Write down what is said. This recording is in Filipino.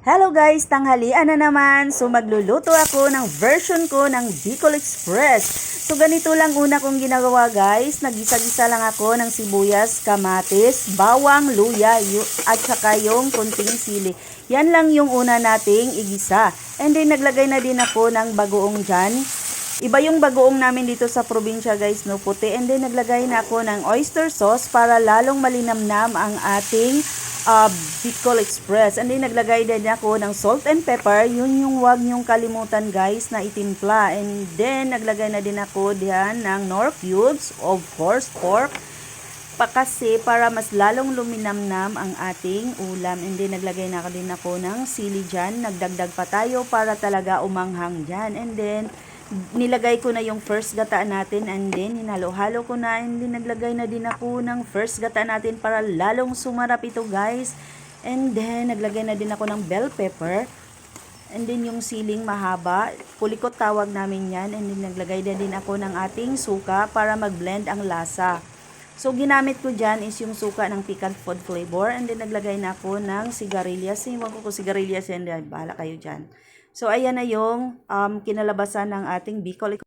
Hello guys, tanghalian na naman. So magluluto ako ng version ko ng Bicol Express. So ganito lang una kong ginagawa guys. Nagisa-gisa lang ako ng sibuyas, kamatis, bawang, luya, at saka yung kunting sili. Yan lang yung una nating igisa. And then naglagay na din ako ng bagoong dyan. Iba yung bagoong namin dito sa probinsya guys, no, puti. And then naglagay na ako ng oyster sauce para lalong malinamnam ang ating Bicol Express. And then naglagay din ako ng salt and pepper. Yun yung wag nyong kalimutan guys na itimpla. And then naglagay na din ako diyan ng nor cubes, of course pork. Kasi para mas lalong luminamnam ang ating ulam. And then naglagay na din ako ng sili dyan. Nagdagdag pa tayo para talaga umanghang dyan. And then nilagay ko na yung first gata natin, and then hinalo-halo ko na, and then naglagay na din ako ng first gata natin para lalong sumarap ito guys. And then naglagay na din ako ng bell pepper, and then yung siling mahaba, pulikot tawag namin yan. And then naglagay na din ako ng ating suka para mag-blend ang lasa. So ginamit ko dyan is yung suka ng piquant food flavor, and then naglagay na ako ng sigarilyas. Iwan ko kung sigarilyas yan, bahala kayo dyan. So ayan na yung kinalabasan ng ating Bicol